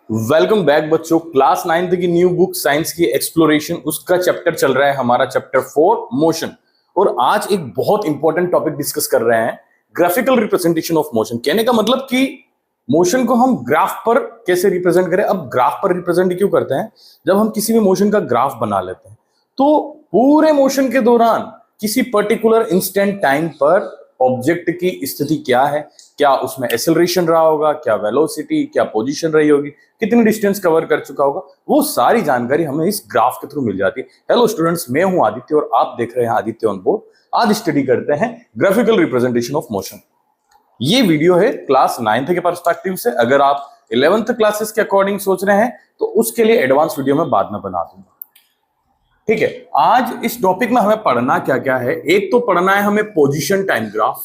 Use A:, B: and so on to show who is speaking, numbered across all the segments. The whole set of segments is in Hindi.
A: वेलकम बैक बच्चों। क्लास 9th की न्यू बुक साइंस की एक्सप्लोरेशन, उसका चैप्टर चल रहा है हमारा चैप्टर 4 मोशन। और आज एक बहुत इंपॉर्टेंट टॉपिक डिस्कस कर रहे हैं, ग्राफिकल रिप्रेजेंटेशन ऑफ मोशन। कहने का मतलब कि मोशन को हम ग्राफ पर कैसे रिप्रेजेंट करें। अब ग्राफ पर रिप्रेजेंट क्यों करते हैं? जब हम किसी भी मोशन का ग्राफ बना लेते हैं तो पूरे मोशन के दौरान किसी पर्टिकुलर इंस्टेंट टाइम पर ऑब्जेक्ट की स्थिति क्या है, क्या उसमें एक्सेलरेशन रहा होगा, क्या वेलोसिटी, क्या पोजीशन रही होगी, कितनी डिस्टेंस कवर कर चुका होगा, वो सारी जानकारी हमें इस ग्राफ के थ्रू मिल जाती है। हेलो स्टूडेंट्स, मैं हूं आदित्य और आप देख रहे हैं आदित्य ऑन बोर्ड। आज स्टडी करते हैं ग्राफिकल रिप्रेजेंटेशन ऑफ मोशन। ये वीडियो है क्लास 9th के पर्सपेक्टिव से। अगर आप 11th क्लासेस के अकॉर्डिंग सोच रहे हैं तो उसके लिए एडवांस वीडियो में बाद में बना दूंगा। ठीक है, आज इस टॉपिक में हमें पढ़ना क्या क्या है। एक तो पढ़ना है हमें पोजीशन टाइम ग्राफ,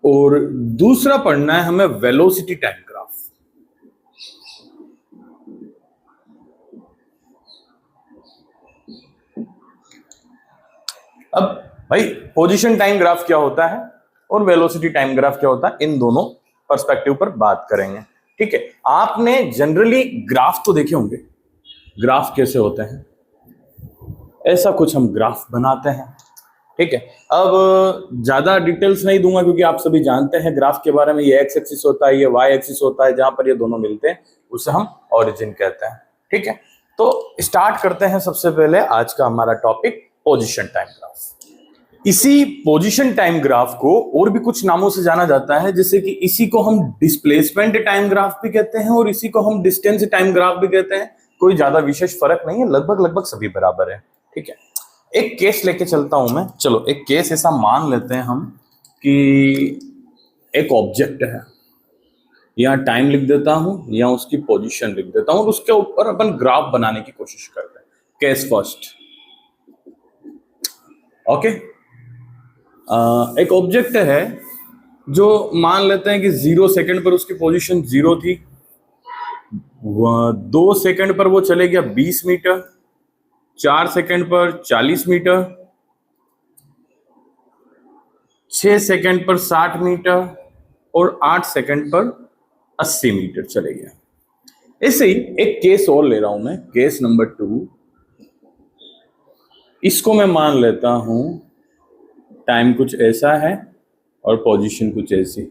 A: और दूसरा पढ़ना है हमें वेलोसिटी टाइम ग्राफ। अब भाई, पोजीशन टाइम ग्राफ क्या होता है और वेलोसिटी टाइम ग्राफ क्या होता है, इन दोनों पर्सपेक्टिव पर बात करेंगे। ठीक है, आपने जनरली ग्राफ तो देखे होंगे। ग्राफ कैसे होते हैं, ऐसा कुछ हम ग्राफ बनाते हैं। ठीक है, अब ज्यादा डिटेल्स नहीं दूंगा क्योंकि आप सभी जानते हैं ग्राफ के बारे में। ये एक्स एक्सिस होता है, ये वाई एक्सिस होता है, जहां पर ये दोनों मिलते हैं उसे हम ओरिजिन कहते हैं। ठीक है, तो स्टार्ट करते हैं। सबसे पहले आज का हमारा टॉपिक पोजीशन टाइम ग्राफ। इसी पोजीशन टाइम ग्राफ को और भी कुछ नामों से जाना जाता है, जैसे कि इसी को हम डिस्प्लेसमेंट टाइम ग्राफ भी कहते हैं और इसी को हम डिस्टेंस टाइम ग्राफ भी कहते हैं। कोई ज्यादा विशेष फर्क नहीं है, लगभग लगभग सभी बराबर है। ठीक है, एक केस लेके चलता हूं मैं। चलो, एक केस ऐसा मान लेते हैं हम कि एक ऑब्जेक्ट है, यहां टाइम लिख देता हूं या उसकी पोजीशन लिख देता हूं और उसके ऊपर अपन ग्राफ बनाने की कोशिश करते हैं। Case first. ओके, एक ऑब्जेक्ट है जो मान लेते हैं कि 0 सेकंड पर उसकी पोजीशन 0 थी, 2 सेकंड पर वो चले गया 20 मीटर, 4 सेकंड पर 40 मीटर, 6 सेकंड पर 60 मीटर और 8 सेकंड पर 80 मीटर चले गया। ऐसे ही एक केस और ले रहा हूं मैं, केस नंबर 2। इसको मैं मान लेता हूं टाइम कुछ ऐसा है और पोजीशन कुछ ऐसी है।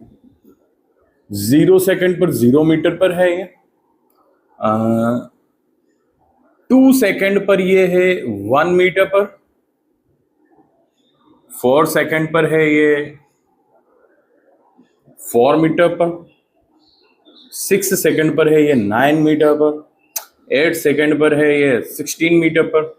A: 0 सेकंड पर 0 मीटर पर है ये, 2 सेकंड पर ये है 1 मीटर पर, 4 सेकंड पर है ये 4 मीटर पर, 6 सेकंड पर है ये 9 मीटर पर, 8 सेकंड पर है ये 16 मीटर पर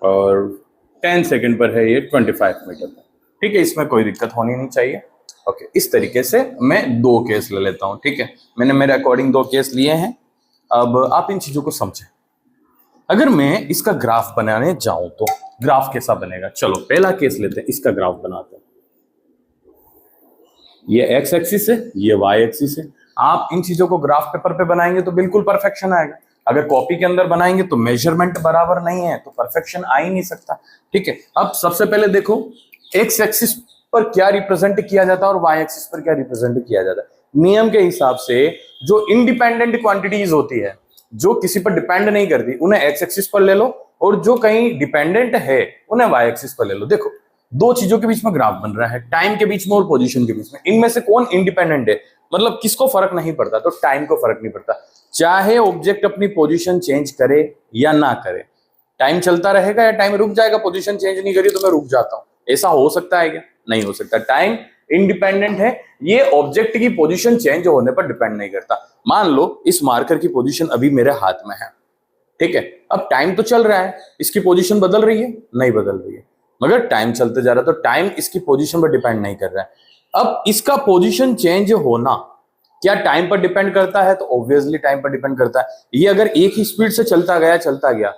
A: और 10 सेकंड पर है ये 25 मीटर पर। ठीक है, इसमें कोई दिक्कत होनी नहीं चाहिए। ओके, इस तरीके से मैं 2 केस ले लेता हूं। ठीक है, मैंने मेरे अकॉर्डिंग 2 केस लिए हैं। अब आप इन चीजों को समझें। अगर मैं इसका ग्राफ बनाने जाऊं तो ग्राफ कैसा बनेगा? चलो पहला केस लेते हैं, इसका ग्राफ बनाते हैं। ये एक्स एक्सिस है, ये वाई एक्सिस है। आप इन चीजों को ग्राफ पेपर पे बनाएंगे तो बिल्कुल परफेक्शन आएगा। अगर कॉपी के अंदर बनाएंगे तो मेजरमेंट बराबर नहीं है तो परफेक्शन आ ही नहीं सकता। ठीक है, अब सबसे पहले देखो एक्स एक्सिस पर क्या रिप्रेजेंट किया जाता है और वाई एक्सिस पर क्या रिप्रेजेंट किया जाता है। नियम के हिसाब से जो इंडिपेंडेंट क्वांटिटीज होती है, जो किसी पर डिपेंड नहीं करती, उन्हें एक्स एक्सिस पर ले लो और जो कहीं डिपेंडेंट है उन्हें वाई एक्सिस पर ले लो। देखो, 2 चीजों के बीच में ग्राफ बन रहा है, टाइम के बीच में और पोजीशन के बीच में। इनमें से कौन इंडिपेंडेंट है, मतलब किसको फर्क नहीं पड़ता? तो टाइम को फर्क नहीं पड़ता। चाहे ऑब्जेक्ट अपनी पोजीशन चेंज करे या ना करे, टाइम चलता रहेगा या टाइम रुक जाएगा। पोजीशन चेंज नहीं करी तो मैं रुक जाता हूं, ऐसा हो सकता है क्या? नहीं हो सकता। टाइम इंडिपेंडेंट है, ये ऑब्जेक्ट की पोजीशन चेंज होने पर डिपेंड नहीं करता। मान लो इस मार्कर की पोजीशन अभी मेरे हाथ में है। ठीक है, अब टाइम तो चल रहा है, इसकी पोजीशन बदल रही है? नहीं बदल रही है, मगर टाइम चलते जा रहा है तो टाइम इसकी पोजीशन पर डिपेंड नहीं कर रहा है। अब इसका पोजीशन चेंज होना क्या टाइम पर डिपेंड करता है? तो ऑब्वियसली टाइम पर डिपेंड करता है। ये अगर एक ही स्पीड से चलता गया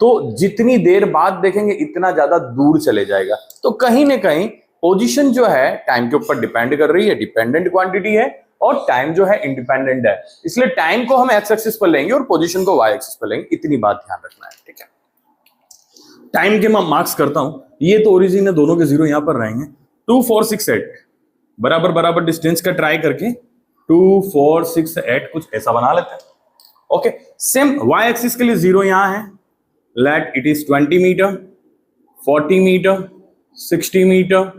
A: तो जितनी देर बाद देखेंगे इतना ज्यादा दूर चले जाएगा। तो कहीं ना कहीं पोजीशन जो है टाइम के ऊपर डिपेंड कर रही है, डिपेंडेंट क्वांटिटी है, और टाइम जो है इंडिपेंडेंट है। इसलिए टाइम को हम एक्स एक्सिस पर लेंगे और पोजीशन को वाई एक्सिस पर लेंगे। इतनी बात ध्यान रखना है। ठीक है, टाइम के मैं मार्क्स करता हूं, ये तो ओरिजिन है, दोनों के 0 यहां पर रहेंगे। 2 4 6 8 बराबर बराबर डिस्टेंस का ट्राई करके 2 4 6 8 कुछ ऐसा बना लेते हैं। ओके, सेम वाई एक्सिस के लिए 0 यहां है, let it is 20 metre, 40 metre, 60 metre,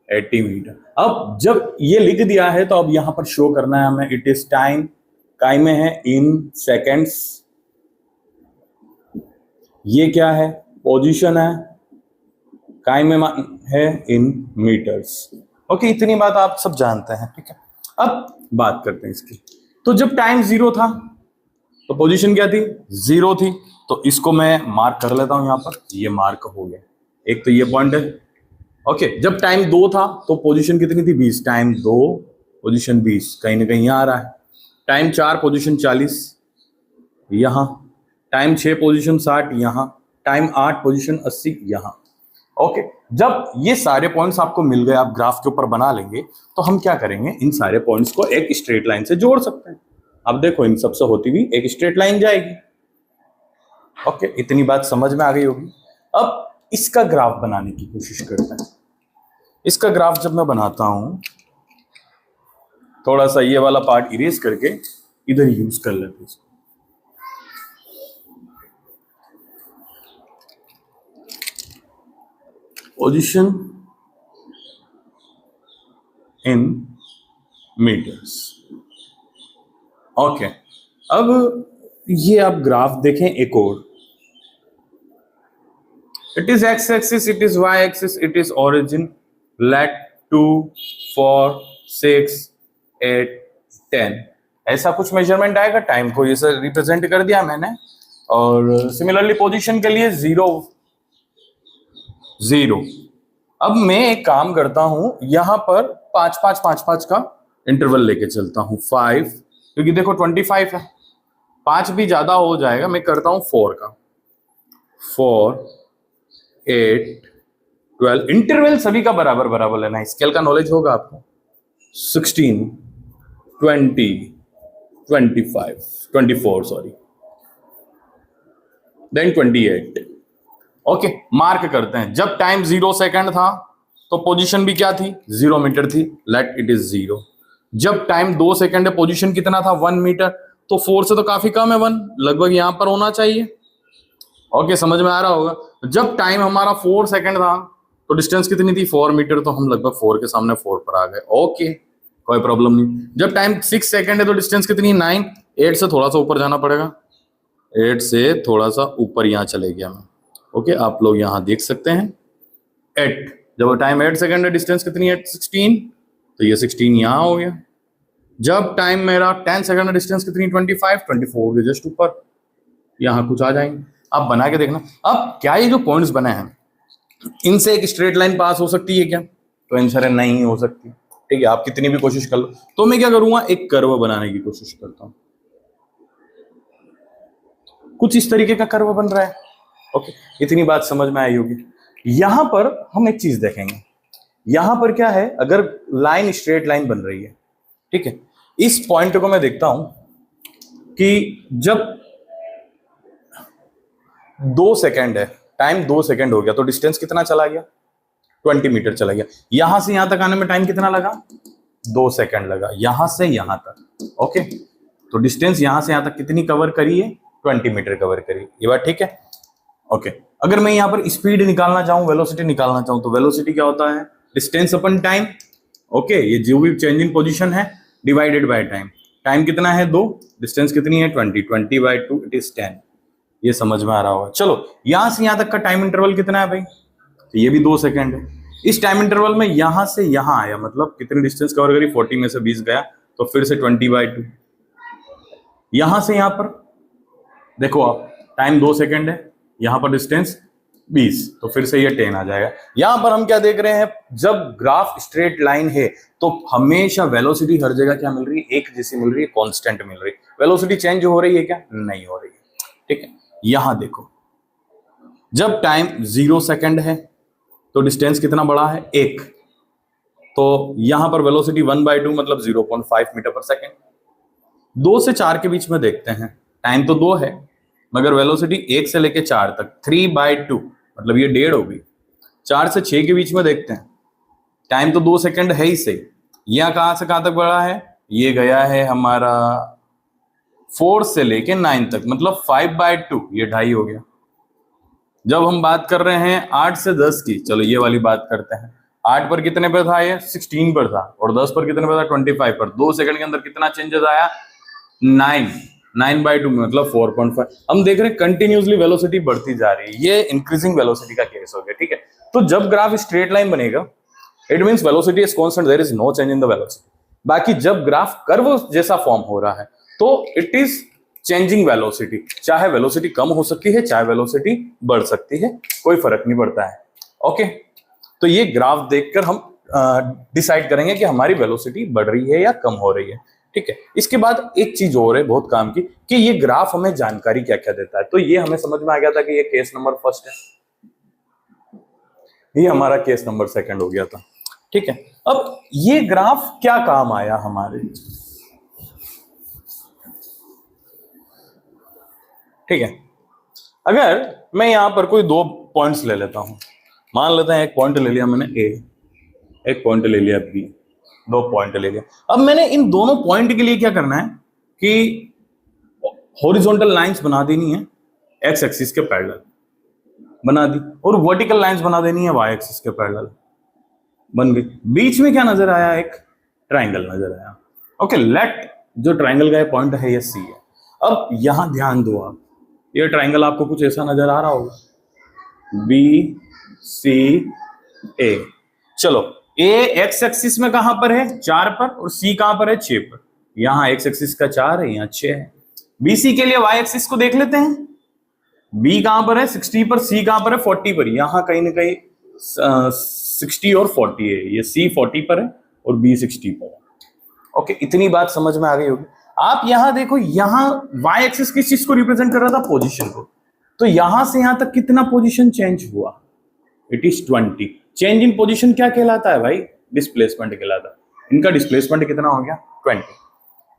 A: 80 metre. अब जब ये लिख दिया है तो अब यहां पर शो करना है हमें इट इज टाइम, काय में है इन सेकेंड्स, ये क्या है पोजीशन है, काय में है इन मीटर्स। ओके, इतनी बात आप सब जानते हैं, ठीक है। अब बात करते हैं इसकी। तो जब टाइम 0 था तो पोजीशन क्या थी, 0 थी, तो इसको मैं मार्क कर लेता हूं यहां पर, ये मार्क हो गया, एक तो ये पॉइंट है। ओके, जब टाइम 2 था तो पोजीशन कितनी थी, 20, टाइम 2 पोजीशन 20 कहीं ना कहीं यहां आ रहा है। टाइम 4 पोजीशन 40 यहां, टाइम 6 पोजीशन 60 यहां, टाइम 8 पोजीशन 80 यहां। ओके, जब ये सारे पॉइंट्स आपको मिल गए, आप ग्राफ के ऊपर बना लेंगे, तो हम क्या करेंगे, इन सारे पॉइंट्स को एक स्ट्रेट लाइन से जोड़ सकते हैं। अब देखो इन सबसे होती हुई एक स्ट्रेट लाइन जाएगी। ओके, इतनी बात समझ में आ गई होगी। अब इसका ग्राफ बनाने की कोशिश करते हैं। इसका ग्राफ जब मैं बनाता हूं, थोड़ा सा ये वाला पार्ट इरेज करके इधर यूज कर लेते हैं इसको। Position in metres. ओके, अब ये आप ग्राफ देखें एक और, it is X axis, it is Y axis, it is origin, let 2 4 6 8 10 ऐसा कुछ मेजरमेंट आएगा। टाइम को ये सर रिप्रेजेंट कर दिया मैंने, और सिमिलरली पोजीशन के लिए 0 0। अब मैं एक काम करता हूं, यहां पर 5 5 5 5 का इंटरवल लेके चलता हूं, 5, क्योंकि देखो 25 है, 5 भी ज्यादा हो जाएगा, मैं करता हूं 4 का, 4 8 12। इंटरवल सभी का बराबर बराबर लेना, स्केल का नॉलेज होगा आपको। 16 20 25 24 सॉरी, देन 28। ओके, मार्क करते हैं। जब टाइम 0 सेकंड था तो पोजीशन भी क्या थी, 0 मीटर थी, लेट इट इज 0। जब टाइम 2 सेकंड है, पोजीशन कितना था, 1 मीटर, तो 4 से तो काफी कम है, 1 लगभग यहां पर होना चाहिए। ओके, समझ में आ रहा होगा। जब टाइम हमारा 4 सेकंड था तो डिस्टेंस कितनी थी, 4 मीटर, तो हम लगभग 4 के सामने 4 पर आ गए। ओके, कोई प्रॉब्लम नहीं। जब टाइम 6 सेकंड है तो डिस्टेंस कितनी, 9, 8 से थोड़ा सा ऊपर जाना पड़ेगा, 8 से थोड़ा सा ऊपर यहां चले गया मैं। ओके, आप लोग यहां देख सकते हैं 8, जब टाइम 8 सेकंड है, डिस्टेंस कितनी है, 16, तो ये 16 यहां हो गया। जब टाइम मेरा 10 सेकंड है, डिस्टेंस कितनी, 25, 24 हो गया, जस्ट ऊपर, यहां कुछ आ जाएंगे। आप बना के देखना। अब क्या ये जो पॉइंट्स बने हैं, इनसे एक स्ट्रेट लाइन पास हो सकती है क्या, तो आंसर है नहीं हो सकती। ठीक है, आप कितनी भी कोशिश कर लो। तो मैं क्या करूंगा, एक कर्व बनाने की कोशिश करता हूं। कुछ इस तरीके का कर्व बन रहा है। ओके, इतनी बात समझ में आई होगी। यहां पर हम एक चीज देखेंगे, यहां पर क्या है, अगर लाइन स्ट्रेट लाइन बन रही है, ठीक है, इस पॉइंट को मैं देखता हूं कि जब 2 सेकंड है, टाइम 2 सेकंड हो गया, तो डिस्टेंस कितना चला गया, 20 मीटर चला गया। यहां से यहां तक आने में टाइम कितना लगा, 2 सेकंड लगा, यहां से यहां तक। ओके, तो डिस्टेंस यहां से यहां तक कितनी कवर करी है, 20 मीटर कवर करी। ये बात ठीक है। ओके, अगर मैं यहां पर स्पीड निकालना चाहूं, वेलोसिटी निकालना चाहूं, तो वेलोसिटी क्या होता है, डिस्टेंस अपन टाइम। ओके, ये जो भी चेंज इन पोजीशन है डिवाइडेड बाय टाइम। टाइम कितना है, 2, डिस्टेंस कितनी है, 20, 20 बाय 2 इट इज 10। ये समझ में आ रहा होगा। चलो, यहां से यहां तक का टाइम इंटरवल कितना है भाई, तो ये भी 2 सेकंड है। इस टाइम इंटरवल में यहां से यहां आया, मतलब कितनी डिस्टेंस कवर करी, 40 में से 20 गया, तो फिर से 20 बाय 2। यहां से यहां पर देखो आप, टाइम 2 सेकंड है, यहां पर डिस्टेंस 20, तो फिर से ये 10 आ जाएगा। यहां पर हम क्या देख रहे हैं, जब ग्राफ स्ट्रेट लाइन है तो हमेशा वेलोसिटी हर जगह क्या मिल रही है, एक जैसी मिल रही है, कांस्टेंट मिल रही है। वेलोसिटी चेंज हो रही है क्या, नहीं हो रही है। ठीक है, यहां देखो, जब टाइम 0 सेकंड है तो डिस्टेंस कितना बड़ा है, 1, तो यहां पर वेलोसिटी 1/2 मतलब 0.5 मीटर पर सेकेंड। 2 से 4 के बीच में देखते हैं, टाइम तो 2 है मगर वेलोसिटी 1 से लेके 4 तक 3/2 मतलब ये 1.5 होगी। 4 से 6 के बीच में देखते हैं, टाइम तो 2 सेकंड है ही सही। यह कहां से कहां तक बढ़ा है, ये गया है हमारा 4 से लेके 9 तक, मतलब 5/2, ये 2.5 हो गया। जब हम बात कर रहे हैं 8 से 10 की, चलो ये वाली बात करते हैं। 8 पर कितने पर था, ये 16 पर था, और 10 पर कितने पर था, 25 पर। 2 सेकंड के अंदर कितना चेंजेस आया, 9/2 में, मतलब 4.5। हम देख रहे हैं कंटिन्यूसली वेलोसिटी बढ़ती जा रही है, ये इंक्रीजिंग वेलोसिटी का केस हो गया, ठीक है। तो जब ग्राफ स्ट्रेट लाइन बनेगा, it means velocity is constant, there is no change in the velocity. बाकी जब ग्राफ कर्व जैसा फॉर्म हो रहा है तो इट इज चेंजिंग वेलोसिटी, चाहे वेलोसिटी कम हो सकती है, चाहे वेलोसिटी बढ़ सकती है, कोई फर्क नहीं पड़ता है। ओके, तो ये ग्राफ देखकर हम डिसाइड करेंगे कि हमारी वेलोसिटी बढ़ रही है या कम हो रही है, ठीक है। इसके बाद एक चीज और है बहुत काम की, कि ये ग्राफ हमें जानकारी क्या क्या देता है। तो ये हमें समझ में आ गया था कि ये केस नंबर फर्स्ट है, ये हमारा केस नंबर सेकंड हो गया था, ठीक है। अब ये ग्राफ क्या काम आया हमारे, ठीक है। अगर मैं यहां पर कोई 2 पॉइंट्स ले लेता हूं, मान लेते हैं एक पॉइंट ले लिया मैंने ए, एक पॉइंट ले लिया बी, 2 पॉइंट ले लिया। अब मैंने इन दोनों पॉइंट के लिए क्या करना है कि हॉरिजॉन्टल लाइंस बना देनी है एक्स एक्सिस के पैरेलल, बना दी, और वर्टिकल लाइंस बना देनी है वाई एक्सिस के पैरेलल, बन गई। बीच में क्या नजर आया, एक ट्राइंगल नजर आया। ओके, लेट जो ट्राइंगल का पॉइंट है ये सी है। अब यहां ध्यान दो आप, ये ट्राइंगल आपको कुछ ऐसा नजर आ रहा होगा, बी सी ए। चलो, ए एक्स एक्सिस में कहां पर है, 4 पर, और सी कहां पर है, 6 पर। यहां एक्स एक्सिस का 4 है, यहां 6 है। बीसी के लिए वाई एक्सिस को देख लेते हैं, बी कहां पर है, 60 पर, सी कहां पर है, 40 पर। यहां कहीं ना कहीं 60 और 40 है, ये सी 40 पर है और बी 60 पर है। ओके, इतनी बात समझ में आ गई होगी। आप यहां देखो, यहां वाई एक्सिस किस चीज को रिप्रेजेंट कर रहा था, पोजीशन को। तो यहां से यहां तक कितना पोजीशन चेंज हुआ, it is 20। Change in position क्या कहलाता है भाई, डिस्प्लेसमेंट कहलाता है। इनका डिस्प्लेसमेंट कितना हो गया, 20।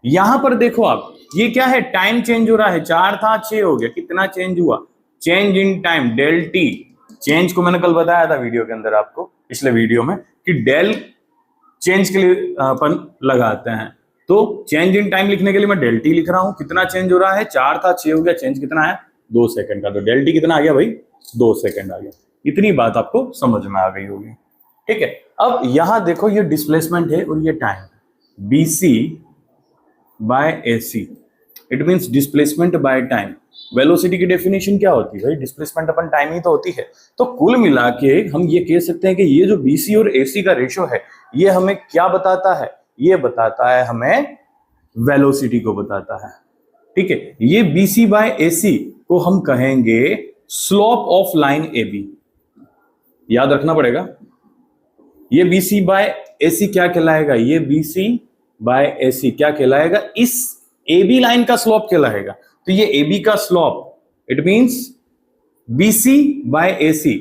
A: यहां पर देखो आप, ये क्या है, टाइम चेंज हो रहा है, 4 था 6 हो गया, कितना चेंज हुआ, change in time, del T. Change को मैंने कल बताया था वीडियो के अंदर आपको, पिछले वीडियो में, कि डेल चेंज के लिए अपन लगाते हैं। तो चेंज इन टाइम लिखने के लिए मैं डेल टी लिख रहा हूं, कितना चेंज हो रहा है, 4 था 6 हो गया, चेंज कितना है, 2 सेकंड का। तो डेल टी कितना आ गया भाई, 2 सेकंड आ गया। इतनी बात आपको समझ में आ गई होगी, ठीक है। अब यहां देखो, ये डिस्प्लेसमेंट है और ये time, BC by AC, it means displacement by time. Velocity की डेफिनेशन क्या होती है भाई, डिस्प्लेसमेंट अपन टाइम ही तो होती है। तो कुल मिला के हम ये कह सकते हैं कि ये जो बीसी और एसी का रेशियो है, ये हमें क्या बताता है, ये बताता है हमें वेलोसिटी को बताता है, ठीक है। ये बीसी बाय एसी को हम कहेंगे slope of line A B, याद रखना पड़ेगा। ये बीसी बाय एसी क्या कहलाएगा, ये बीसी बाय एसी क्या कहलाएगा, इस ए बी लाइन का स्लोप कहलाएगा। तो ये ए बी का slope, it means BC by AC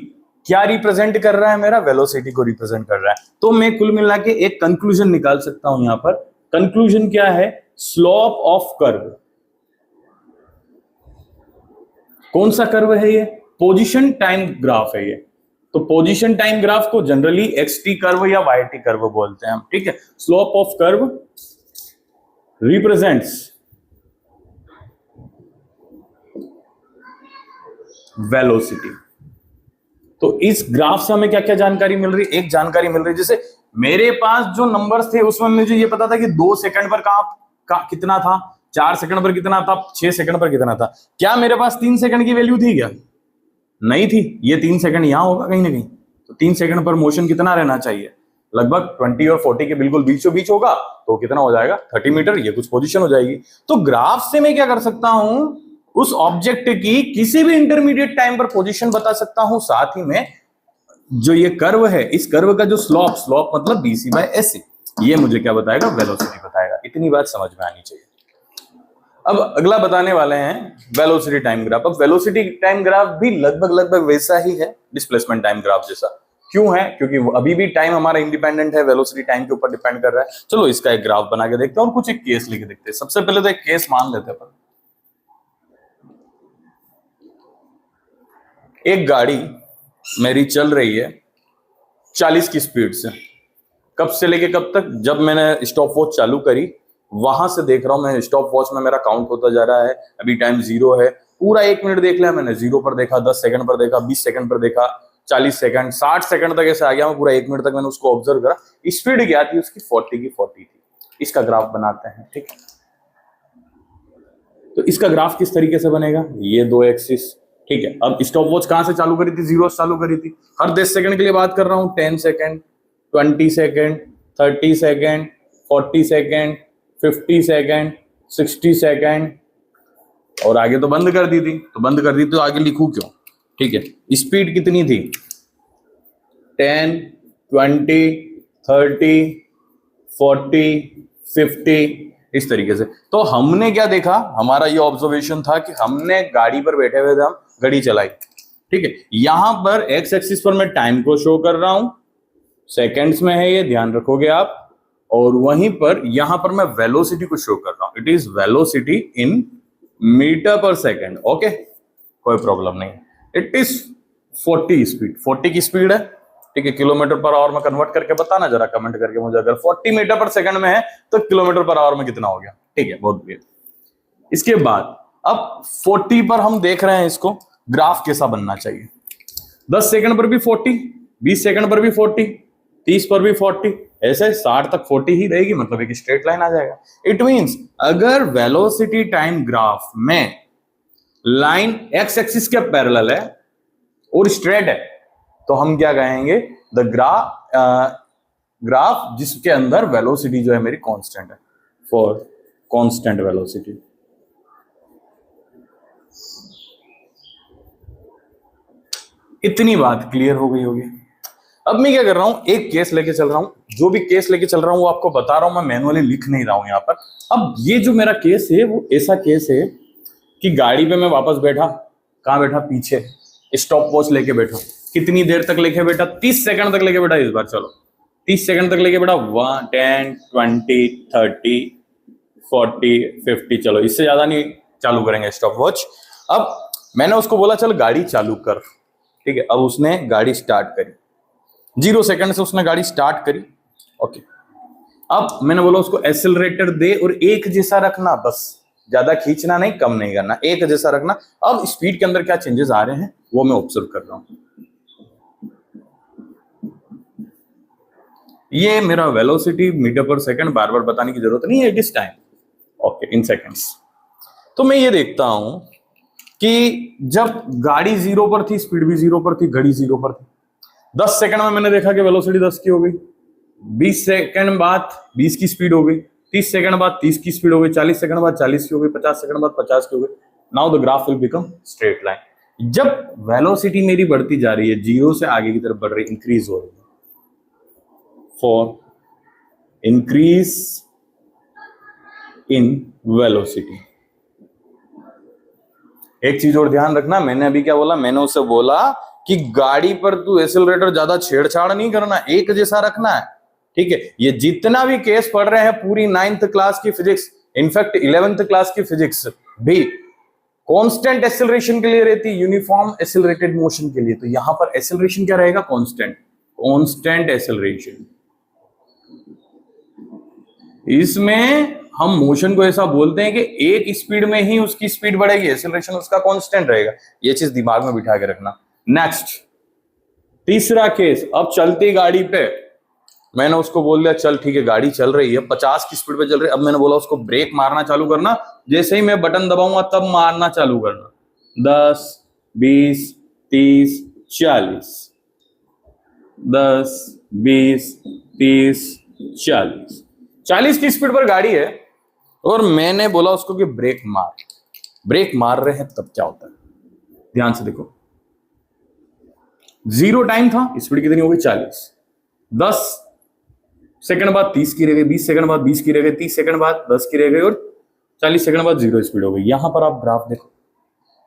A: क्या रिप्रेजेंट कर रहा है, मेरा वेलोसिटी को रिप्रेजेंट कर रहा है। तो मैं कुल मिला के एक कंक्लूजन निकाल सकता हूं यहां पर। कंक्लूजन क्या है, स्लोप ऑफ कर्व। कौन सा कर्व है ये, पोजीशन टाइम ग्राफ है ये। तो पोजीशन टाइम ग्राफ को जनरली एक्स टी कर्व या वाई टी कर्व बोलते हैं हम, ठीक है। Slope of curve represents velocity. तो इस ग्राफ से हमें क्या क्या जानकारी मिल रही है, एक जानकारी मिल रही है, जैसे मेरे पास जो नंबर्स थे उसमें मुझे ये पता था कि 2 सेकंड पर कितना था, 4 सेकंड पर कितना था, 6 सेकंड पर कितना था। क्या मेरे पास 3 सेकंड की वैल्यू थी क्या, नहीं थी। ये 3 सेकंड यहां होगा कहीं ना कहीं, तो 3 सेकंड पर मोशन कितना रहना चाहिए, लगभग 20 और 40 के बिल्कुल बीचों बीच होगा। तो कितना हो जाएगा, 30 मीटर, ये कुछ पोजीशन हो जाएगी। तो ग्राफ से मैं क्या कर सकता हूं, उस ऑब्जेक्ट की किसी भी इंटरमीडिएट टाइम पर पोजीशन बता सकता हूं। साथ ही में जो ये कर्व है, इस कर्व का जो स्लोप मतलब बीसी बाय एसी, ये मुझे क्या बताएगा, वेलोसिटी बताएगा। इतनी बात समझ में आनी चाहिए। अब अगला बताने वाले हैं वेलोसिटी टाइम ग्राफ। अब वेलोसिटी टाइम ग्राफ भी लगभग वैसा ही है डिस्प्लेसमेंट टाइम ग्राफ जैसा। क्यों है, क्योंकि अभी भी टाइम हमारा इंडिपेंडेंट है, वेलोसिटी टाइम के ऊपर डिपेंड कर रहा है। चलो इसका एक ग्राफ बना के देखते हैं और कुछ एक केस लेके देखते हैं। सबसे पहले तो एक केस मान लेते हैं। एक गाड़ी मेरी चल रही है 40 की स्पीड से, कब से लेके कब तक? जब मैंने स्टॉप वॉच चालू करी वहां से देख रहा हूं मैं, स्टॉप वॉच में मेरा काउंट होता जा रहा है, अभी टाइम 0 है। पूरा 1 मिनट देख लिया मैंने, 0 पर देखा, 10 सेकंड पर देखा, 20 सेकंड पर देखा, 40 सेकंड, 60 सेकंड तक ऐसे आ गया मैं, पूरा 1 मिनट तक मैंने उसको ऑब्जर्व करा। स्पीड क्या थी उसकी? 40 की 40 थी। इसका ग्राफ बनाते हैं, ठीक है। तो इसका ग्राफ किस तरीके से बनेगा? ये 2 एक्सिस, ठीक है। अब स्टॉप वॉच कहां से चालू करी थी? 0 से चालू करी थी। हर 10 सेकंड के लिए बात कर रहा हूं, 10 second, 20 second, 30 second, 40 second, 50 second, 60 second, और आगे तो बंद कर दी थी। तो बंद कर दी तो आगे लिखूं क्यों? ठीक है। स्पीड कितनी थी? 10, 20, 30, 40, 50, इस तरीके से। तो हमने क्या देखा? हमारा ये ऑब्जर्वेशन था कि हमने गाड़ी पर बैठे हुए थे, हम गाड़ी चलाई, ठीक है। यहां पर एक्स एक्सिस पर मैं टाइम को शो कर रहा हूं, सेकंड्स में है, ये ध्यान रखोगे आप। और वहीं पर यहां पर मैं वेलोसिटी को शो कर रहा हूं, it is velocity in meter per second. Okay, कोई प्रॉब्लम नहीं। इट इज 40 स्पीड, 40 की स्पीड है, ठीक है। किलोमीटर पर आवर में कन्वर्ट करके बताना जरा कमेंट करके मुझे, अगर 40 मीटर पर सेकंड में है तो किलोमीटर पर आवर में कितना हो गया, ठीक है। बहुत बढ़िया। इसके बाद अब 40 पर हम देख रहे हैं इसको, ग्राफ कैसा बनना चाहिए? 10 सेकंड पर भी 40, 20 सेकंड पर भी 40, 30 पर भी 40, ऐसे 60 तक 40 ही रहेगी, मतलब एक स्ट्रेट लाइन आ जाएगा। इट मींस अगर वेलोसिटी टाइम ग्राफ में लाइन एक्स एक्सिस के पैरेलल है और स्ट्रेट है, तो हम क्या कहेंगे? द ग्राफ जिसके अंदर वेलोसिटी जो है मेरी कांस्टेंट है, फॉर कांस्टेंट वेलोसिटी। इतनी बात क्लियर हो गई होगी। अब मैं क्या कर रहा हूं, एक केस लेके चल रहा हूं, जो भी केस लेके चल रहा हूं वो आपको बता रहा हूं, मैं मैनुअली लिख नहीं रहा हूं यहां पर। अब ये जो मेरा केस है वो ऐसा केस है कि गाड़ी पे मैं वापस बैठा, कहां बैठा? पीछे। स्टॉप वॉच लेके बैठा, कितनी देर तक लेके बैठा? 30 सेकंड तक लेके बैठा इस बार। चलो 30 सेकंड तक लेके बैठा, 1, 10, 20, 30, 40, 50, चलो इससे ज्यादा नहीं चालू करेंगे स्टॉप वॉच। अब मैंने उसको बोला चल गाड़ी चालू कर, ठीक है। अब उसने गाड़ी स्टार्ट करी, 0 सेकंड से उसने गाड़ी स्टार्ट करी, ओके। अब मैंने बोला उसको एक्सेलरेटर दे और एक जैसा रखना, बस ज्यादा खींचना नहीं, कम नहीं करना, एक जैसा रखना। अब स्पीड के अंदर क्या चेंजेस आ रहे हैं वो मैं ऑब्जर्व कर रहा हूं। ये मेरा वेलोसिटी मीटर पर सेकंड, बार बार बताने की जरूरत नहीं है, it is time, okay, in seconds. तो मैं ये देखता हूं कि जब गाड़ी 0 पर थी, स्पीड भी 0 पर थी, घड़ी 0 पर थी। 10 सेकंड में मैंने देखा कि वेलोसिटी 10 की हो गई, 20 सेकंड बाद 20 की स्पीड हो गई, 30 सेकंड बाद 30 की स्पीड हो गई, 40 सेकंड बाद 40 की हो गई, 50 सेकंड बाद 50 की हो गई। Now the graph will become straight line. जब वेलोसिटी मेरी बढ़ती जा रही है, 0 से आगे की तरफ बढ़ रही, इंक्रीज हो रही है, फॉर इंक्रीज इन वेलोसिटी। एक चीज और ध्यान रखना, मैंने अभी क्या बोला? मैंने उसे बोला कि गाड़ी पर तू एक्सेलरेटर ज्यादा छेड़छाड़ नहीं करना, एक जैसा रखना है, ठीक है। ये जितना भी केस पढ़ रहे हैं पूरी 9th क्लास की फिजिक्स, इनफैक्ट 11th क्लास की फिजिक्स भी कांस्टेंट एक्सेलरेशन के लिए रहती, यूनिफॉर्म एक्सेलरेटेड मोशन के लिए। तो यहां पर एक्सेलरेशन क्या रहेगा? Constant, constant acceleration. इसमें हम मोशन को ऐसा बोलते हैं कि एक स्पीड में ही उसकी स्पीड बढ़ेगी, एक्सेलरेशन उसका कांस्टेंट रहेगा। ये चीज दिमाग में बिठा के रखना। नेक्स्ट, तीसरा केस, अब चलती गाड़ी पे मैंने उसको बोल दिया चल ठीक है गाड़ी चल रही है, 50 की स्पीड पे चल रही है। अब मैंने बोला उसको ब्रेक मारना चालू करना, जैसे ही मैं बटन दबाऊंगा तब मारना चालू करना। 10, 20, 30, 40, 10, 20, 30, 40, 40 की स्पीड पर गाड़ी है और मैंने बोला उसको कि ब्रेक मार। ब्रेक मार रहे हैं तब क्या होता है, ध्यान से देखो। 0 टाइम था, स्पीड कितनी हो गई? 40। 10 सेकंड बाद 30 की रह गई, 20 सेकंड बाद 20 की रह गई, 30 सेकंड बाद 10 की रह गई और 40 सेकंड बाद 0 स्पीड हो गई। यहां पर आप ग्राफ देखो,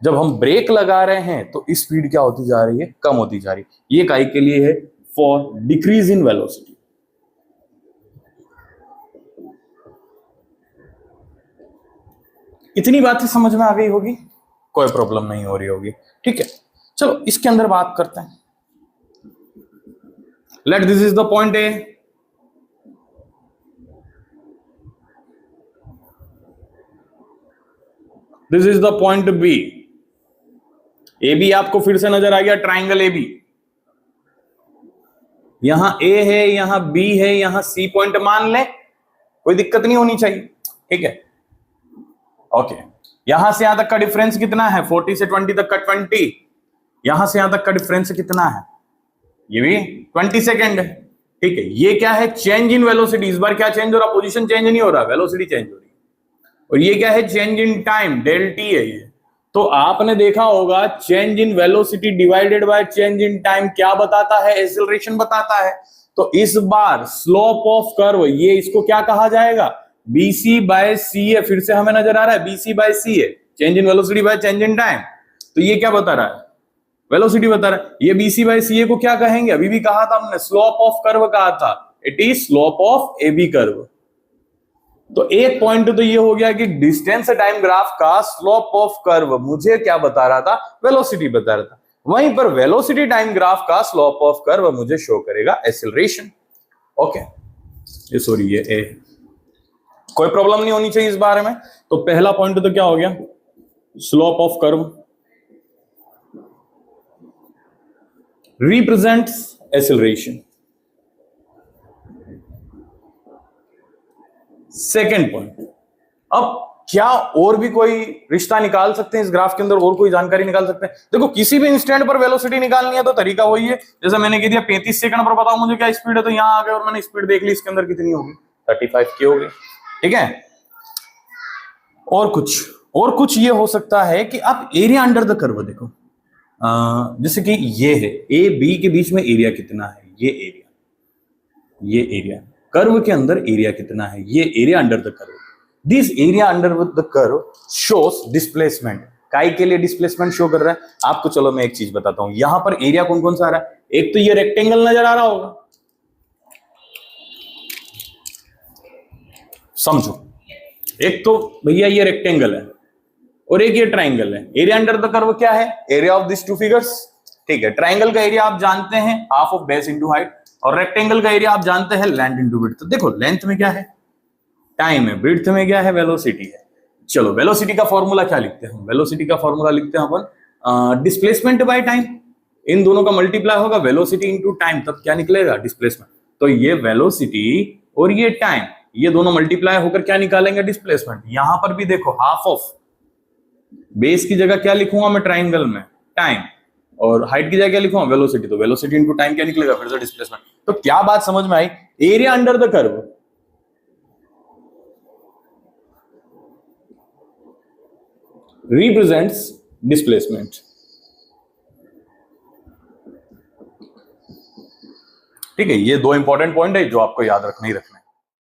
A: जब हम ब्रेक लगा रहे हैं तो स्पीड क्या होती जा रही है? कम होती जा रही है। ये काई के लिए है? For decrease in velocity. इतनी बातें समझ में आ गई होगी, कोई प्रॉब्लम नहीं हो रही होगी, ठीक है। चलो इसके अंदर बात करते हैं। Let this is the point A, this is the point B. A B आपको फिर से नजर आ गया, ट्राइंगल ए बी। यहां ए है, यहां बी है, यहां सी पॉइंट मान ले, कोई दिक्कत नहीं होनी चाहिए, ठीक है। ओके, यहां से यहां तक का डिफरेंस कितना है? 40 से 20 तक का 20। यहां से यहां तक का डिफरेंस कितना है? ये भी 20 सेकेंड है, ठीक है। ये क्या है? Change in velocity. इस बार क्या चेंज हो रहा? पोजीशन चेंज नहीं हो रहा, वेलोसिटी चेंज हो रही है। और ये क्या है? Change in time, del T है ये। तो आपने देखा होगा change in velocity divided by change in time क्या बताता है? एक्सेलरेशन बताता है। तो इस बार स्लोप ऑफ कर्व, ये इसको क्या कहा जाएगा? बीसी बाय सी है। फिर से हमें नजर आ रहा है बीसी बाय सी है, change in velocity bye change in time. तो ये क्या बता रहा है? वेलोसिटी बता रहा है। ये बीसी बाय सी को क्या कहेंगे? अभी भी कहा था हमने, स्लोप ऑफ कर्व कहा था। It is slope of A B curve. तो एक पॉइंट तो ये हो गया कि डिस्टेंस टाइम ग्राफ का स्लोप ऑफ कर्व मुझे क्या बता रहा था? वेलोसिटी बता रहा था। वहीं पर वेलोसिटी टाइम ग्राफ का स्लोप ऑफ कर्व मुझे शो करेगा एक्सेलरेशन। ओके, ये सॉरी ये ए, कोई प्रॉब्लम नहीं होनी चाहिए इस बारे में। तो पहला पॉइंट तो क्या हो गया? Slope of curve represents acceleration. Second point, अब क्या और भी कोई रिश्ता निकाल सकते हैं इस ग्राफ के अंदर? और कोई जानकारी निकाल सकते हैं? देखो, किसी भी इंस्टेंट पर वेलोसिटी निकालनी है तो तरीका वही है, जैसे मैंने कह दिया 35 सेकंड पर बताओ मुझे क्या स्पीड है, तो यहां आ गए और मैंने स्पीड देख ली, इसके अंदर कितनी होगी? 35 की होगी, ठीक है। और कुछ ये हो सकता है कि आप एरिया अंडर द कर्व देखो, जैसे कि ये है ए बी के बीच में एरिया कितना है? ये एरिया कर्व के अंदर एरिया कितना है? ये area under the curve. This area under the curve shows displacement. काई के लिए डिस्प्लेसमेंट शो कर रहा है आपको। चलो मैं एक चीज बताता हूं, यहां पर एरिया कौन कौन सा आ रहा है? एक तो ये रेक्टेंगल नजर आ रहा होगा, समझो। एक तो भैया ये रेक्टेंगल है और एक ये ट्राइंगल है। एरिया अंडर द कर्व क्या है? Area of this two figures, ठीक है। ट्राइंगल का एरिया आप जानते हैं half of base into height, और रेक्टेंगल का एरिया आप जानते हैं लेंथ इंटू विड्थ। तो देखो, लेंथ में क्या है? टाइम है। विड्थ में क्या है? वेलोसिटी है। चलो, वेलोसिटी का फॉर्मूला क्या लिखते हैं? वेलोसिटी का फॉर्मूला लिखते हैं अपन डिस्प्लेसमेंट बाय टाइम। इन दोनों का मल्टीप्लाई होगा, वेलोसिटी इंटू टाइम, तब क्या निकलेगा? डिस्प्लेसमेंट। तो ये वेलोसिटी और ये टाइम, ये दोनों मल्टीप्लाई होकर क्या निकालेंगे? डिस्प्लेसमेंट। यहां पर भी देखो, हाफ ऑफ बेस की जगह क्या लिखूंगा मैं ट्राइंगल में? टाइम। और हाइट की जगह क्या लिखूंगा? वेलोसिटी। तो वेलोसिटी इनटू टाइम क्या निकलेगा? फिर से डिस्प्लेसमेंट। तो क्या बात समझ में आई? Area under the curve represents displacement. ठीक है, ये दो इंपॉर्टेंट पॉइंट है जो आपको याद रखना ही रखना है।